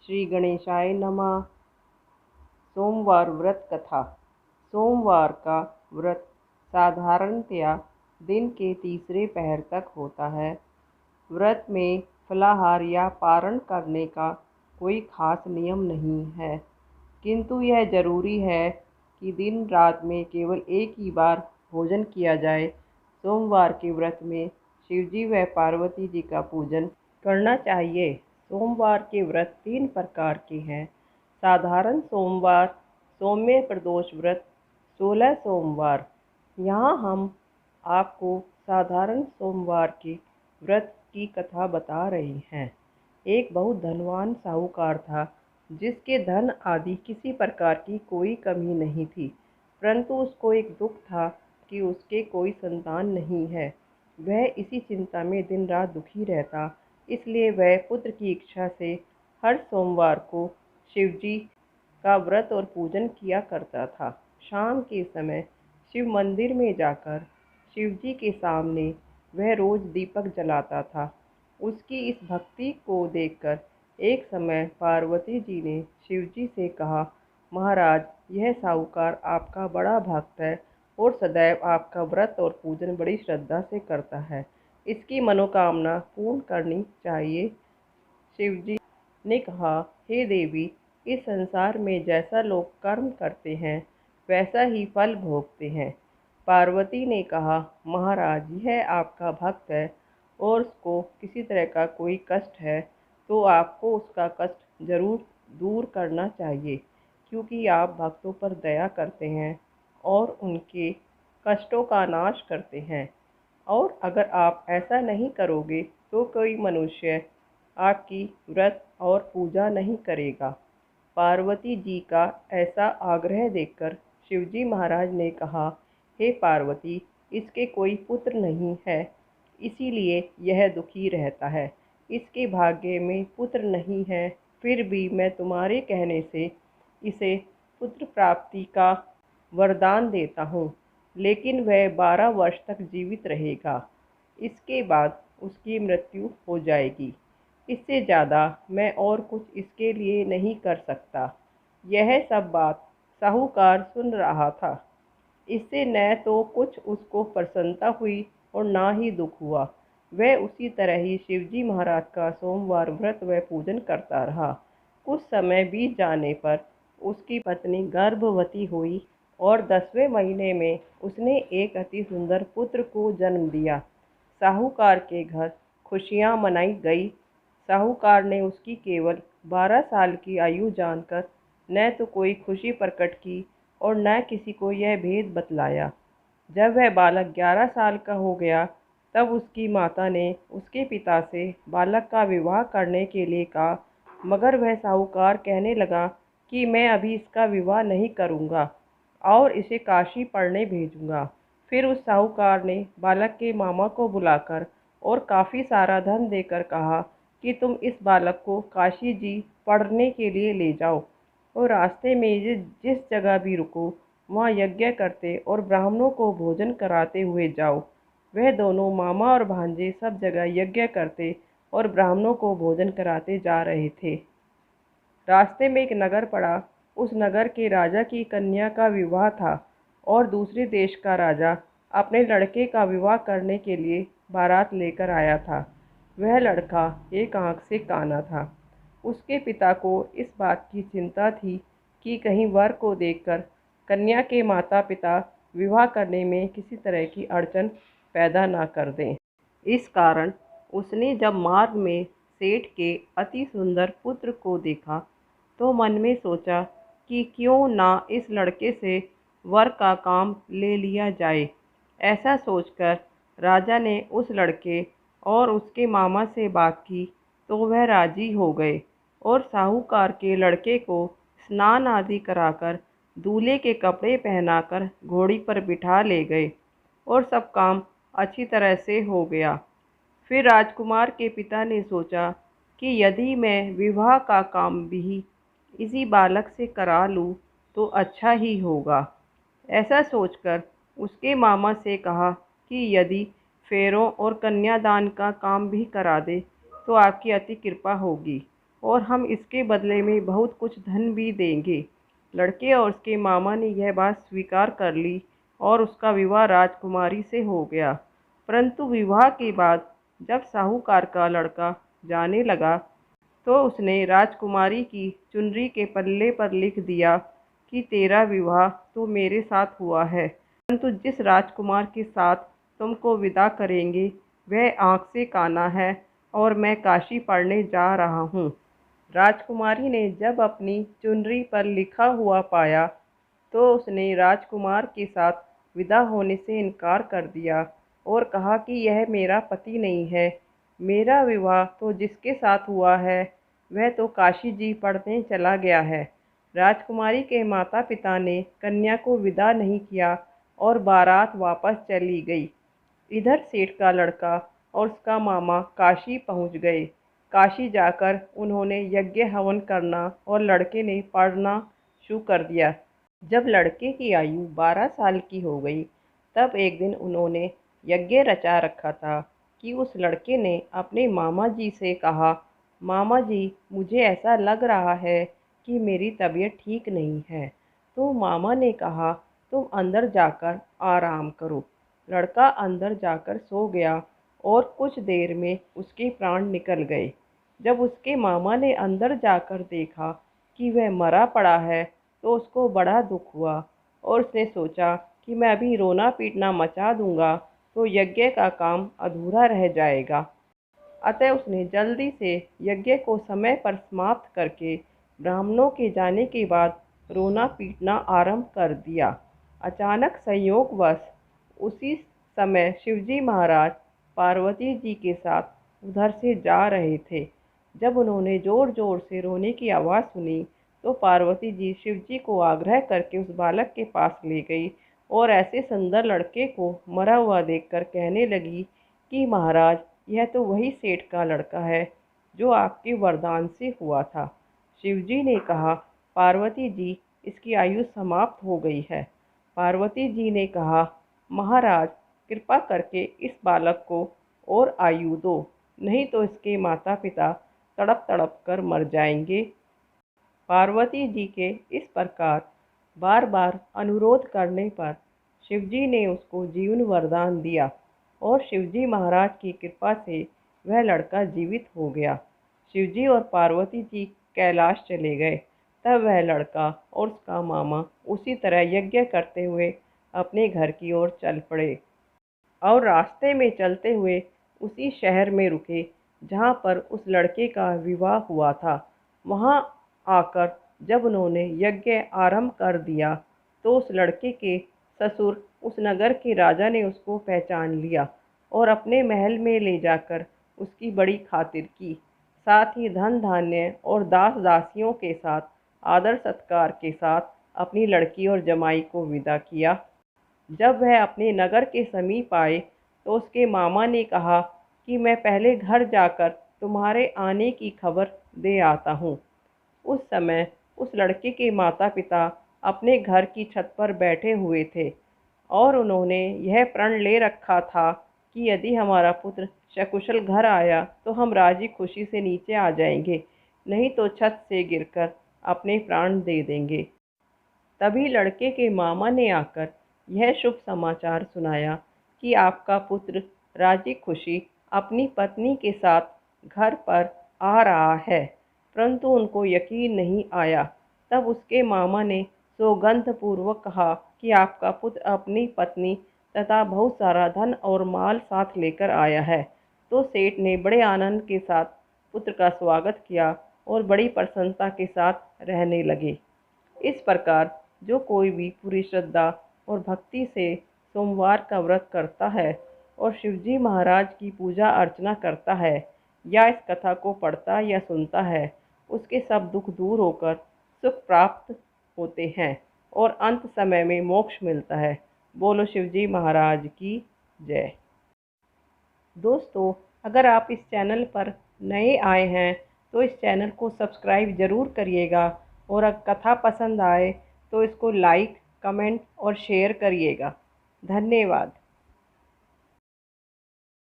श्री गणेशाय नमः। सोमवार व्रत कथा। सोमवार का व्रत साधारणतया दिन के तीसरे पहर तक होता है। व्रत में फलाहार या पारण करने का कोई खास नियम नहीं है, किंतु यह जरूरी है कि दिन रात में केवल एक ही बार भोजन किया जाए। सोमवार के व्रत में शिवजी व पार्वती जी का पूजन करना चाहिए। सोमवार के व्रत 3 प्रकार के हैं। साधारण सोमवार, सौम्य प्रदोष व्रत, 16 सोमवार। यहाँ हम आपको साधारण सोमवार के व्रत की कथा बता रहे हैं। एक बहुत धनवान साहूकार था, जिसके धन आदि किसी प्रकार की कोई कमी नहीं थी, परंतु उसको एक दुख था कि उसके कोई संतान नहीं है। वह इसी चिंता में दिन रात दुखी रहता, इसलिए वह पुत्र की इच्छा से हर सोमवार को शिवजी का व्रत और पूजन किया करता था। शाम के समय शिव मंदिर में जाकर शिवजी के सामने वह रोज दीपक जलाता था। उसकी इस भक्ति को देखकर एक समय पार्वती जी ने शिवजी से कहा, महाराज, यह साहूकार आपका बड़ा भक्त है और सदैव आपका व्रत और पूजन बड़ी श्रद्धा से करता है। इसकी मनोकामना पूर्ण करनी चाहिए। शिवजी ने कहा, हे देवी, इस संसार में जैसा लोग कर्म करते हैं वैसा ही फल भोगते हैं। पार्वती ने कहा, महाराज, यह आपका भक्त है और उसको किसी तरह का कोई कष्ट है तो आपको उसका कष्ट जरूर दूर करना चाहिए, क्योंकि आप भक्तों पर दया करते हैं और उनके कष्टों का नाश करते हैं। और अगर आप ऐसा नहीं करोगे तो कोई मनुष्य आपकी व्रत और पूजा नहीं करेगा। पार्वती जी का ऐसा आग्रह देखकर शिवजी महाराज ने कहा, हे पार्वती, इसके कोई पुत्र नहीं है, इसीलिए यह दुखी रहता है। इसके भाग्य में पुत्र नहीं है, फिर भी मैं तुम्हारे कहने से इसे पुत्र प्राप्ति का वरदान देता हूँ, लेकिन वह 12 वर्ष तक जीवित रहेगा। इसके बाद उसकी मृत्यु हो जाएगी। इससे ज़्यादा मैं और कुछ इसके लिए नहीं कर सकता। यह सब बात साहूकार सुन रहा था। इससे न तो कुछ उसको प्रसन्नता हुई और ना ही दुख हुआ। वह उसी तरह ही शिवजी महाराज का सोमवार व्रत व पूजन करता रहा। कुछ समय बीत जाने पर उसकी पत्नी गर्भवती हुई और 10वें महीने में उसने एक अति सुंदर पुत्र को जन्म दिया। साहूकार के घर खुशियां मनाई गई। साहूकार ने उसकी केवल 12 साल की आयु जानकर न तो कोई खुशी प्रकट की और न किसी को यह भेद बतलाया। जब वह बालक 11 साल का हो गया, तब उसकी माता ने उसके पिता से बालक का विवाह करने के लिए कहा, मगर वह साहूकार कहने लगा कि मैं अभी इसका विवाह नहीं करूँगा और इसे काशी पढ़ने भेजूँगा। फिर उस साहूकार ने बालक के मामा को बुलाकर और काफ़ी सारा धन देकर कहा कि तुम इस बालक को काशी जी पढ़ने के लिए ले जाओ और रास्ते में जिस जगह भी रुको वहाँ यज्ञ करते और ब्राह्मणों को भोजन कराते हुए जाओ। वह दोनों मामा और भांजे सब जगह यज्ञ करते और ब्राह्मणों को भोजन कराते जा रहे थे। रास्ते में एक नगर पड़ा। उस नगर के राजा की कन्या का विवाह था और दूसरे देश का राजा अपने लड़के का विवाह करने के लिए बारात लेकर आया था। वह लड़का एक आंख से काना था। उसके पिता को इस बात की चिंता थी कि कहीं वर को देखकर कन्या के माता पिता विवाह करने में किसी तरह की अड़चन पैदा ना कर दें। इस कारण उसने जब मार्ग में सेठ के अति सुंदर पुत्र को देखा तो मन में सोचा कि क्यों ना इस लड़के से वर का काम ले लिया जाए। ऐसा सोचकर राजा ने उस लड़के और उसके मामा से बात की तो वह राजी हो गए और साहूकार के लड़के को स्नान आदि कराकर दूल्हे के कपड़े पहनाकर घोड़ी पर बिठा ले गए और सब काम अच्छी तरह से हो गया। फिर राजकुमार के पिता ने सोचा कि यदि मैं विवाह का काम भी इसी बालक से करा लूँ तो अच्छा ही होगा। ऐसा सोचकर उसके मामा से कहा कि यदि फेरों और कन्यादान का काम भी करा दे तो आपकी अति कृपा होगी और हम इसके बदले में बहुत कुछ धन भी देंगे। लड़के और उसके मामा ने यह बात स्वीकार कर ली और उसका विवाह राजकुमारी से हो गया। परंतु विवाह के बाद जब साहूकार का लड़का जाने लगा तो उसने राजकुमारी की चुनरी के पल्ले पर लिख दिया कि तेरा विवाह तो मेरे साथ हुआ है, परंतु जिस राजकुमार के साथ तुमको विदा करेंगे वह आँख से काना है और मैं काशी पढ़ने जा रहा हूँ। राजकुमारी ने जब अपनी चुनरी पर लिखा हुआ पाया तो उसने राजकुमार के साथ विदा होने से इनकार कर दिया और कहा कि यह मेरा पति नहीं है। मेरा विवाह तो जिसके साथ हुआ है वह तो काशी जी पढ़ने चला गया है। राजकुमारी के माता पिता ने कन्या को विदा नहीं किया और बारात वापस चली गई। इधर सेठ का लड़का और उसका मामा काशी पहुंच गए। काशी जाकर उन्होंने यज्ञ हवन करना और लड़के ने पढ़ना शुरू कर दिया। जब लड़के की आयु 12 साल की हो गई तब एक दिन उन्होंने यज्ञ रचा रखा था कि उस लड़के ने अपने मामा जी से कहा, मामा जी मुझे ऐसा लग रहा है कि मेरी तबीयत ठीक नहीं है। तो मामा ने कहा तुम अंदर जाकर आराम करो। लड़का अंदर जाकर सो गया और कुछ देर में उसके प्राण निकल गए। जब उसके मामा ने अंदर जाकर देखा कि वह मरा पड़ा है तो उसको बड़ा दुख हुआ और उसने सोचा कि मैं अभी रोना पीटना मचा दूंगा तो यज्ञ का काम अधूरा रह जाएगा। अतः उसने जल्दी से यज्ञ को समय पर समाप्त करके ब्राह्मणों के जाने के बाद रोना पीटना आरंभ कर दिया। अचानक संयोगवश उसी समय शिवजी महाराज पार्वती जी के साथ उधर से जा रहे थे। जब उन्होंने ज़ोर ज़ोर से रोने की आवाज़ सुनी तो पार्वती जी शिवजी को आग्रह करके उस बालक के पास ले गई और ऐसे सुंदर लड़के को मरा हुआ देखकर कहने लगी कि महाराज यह तो वही सेठ का लड़का है जो आपके वरदान से हुआ था। शिवजी ने कहा, पार्वती जी इसकी आयु समाप्त हो गई है। पार्वती जी ने कहा, महाराज कृपा करके इस बालक को और आयु दो, नहीं तो इसके माता पिता तड़प तड़प कर मर जाएंगे। पार्वती जी के इस प्रकार बार बार अनुरोध करने पर शिवजी ने उसको जीवन वरदान दिया और शिवजी महाराज की कृपा से वह लड़का जीवित हो गया। शिवजी और पार्वती जी कैलाश चले गए। तब वह लड़का और उसका मामा उसी तरह यज्ञ करते हुए अपने घर की ओर चल पड़े और रास्ते में चलते हुए उसी शहर में रुके जहाँ पर उस लड़के का विवाह हुआ था। वहाँ आकर जब उन्होंने यज्ञ आरंभ कर दिया तो उस लड़के के ससुर उस नगर के राजा ने उसको पहचान लिया और अपने महल में ले जाकर उसकी बड़ी खातिर की। साथ ही धन धान्य और दास दासियों के साथ आदर सत्कार के साथ अपनी लड़की और जमाई को विदा किया। जब वह अपने नगर के समीप आए तो उसके मामा ने कहा कि मैं पहले घर जाकर तुम्हारे आने की खबर दे आता हूँ। उस समय उस लड़के के माता पिता अपने घर की छत पर बैठे हुए थे और उन्होंने यह प्रण ले रखा था कि यदि हमारा पुत्र सकुशल घर आया तो हम राजी खुशी से नीचे आ जाएंगे, नहीं तो छत से गिरकर अपने प्राण दे देंगे। तभी लड़के के मामा ने आकर यह शुभ समाचार सुनाया कि आपका पुत्र राजी खुशी अपनी पत्नी के साथ घर पर आ रहा है। परंतु उनको यकीन नहीं आया। तब उसके मामा ने सौगंधपूर्वक कहा कि आपका पुत्र अपनी पत्नी तथा बहुत सारा धन और माल साथ लेकर आया है। तो सेठ ने बड़े आनंद के साथ पुत्र का स्वागत किया और बड़ी प्रसन्नता के साथ रहने लगे। इस प्रकार जो कोई भी पूरी श्रद्धा और भक्ति से सोमवार का व्रत करता है और शिवजी महाराज की पूजा अर्चना करता है या इस कथा को पढ़ता या सुनता है, उसके सब दुख दूर होकर सुख प्राप्त होते हैं और अंत समय में मोक्ष मिलता है। बोलो शिवजी महाराज की जय। दोस्तों, अगर आप इस चैनल पर नए आए हैं तो इस चैनल को सब्सक्राइब ज़रूर करिएगा और अगर कथा पसंद आए तो इसको लाइक, कमेंट और शेयर करिएगा। धन्यवाद।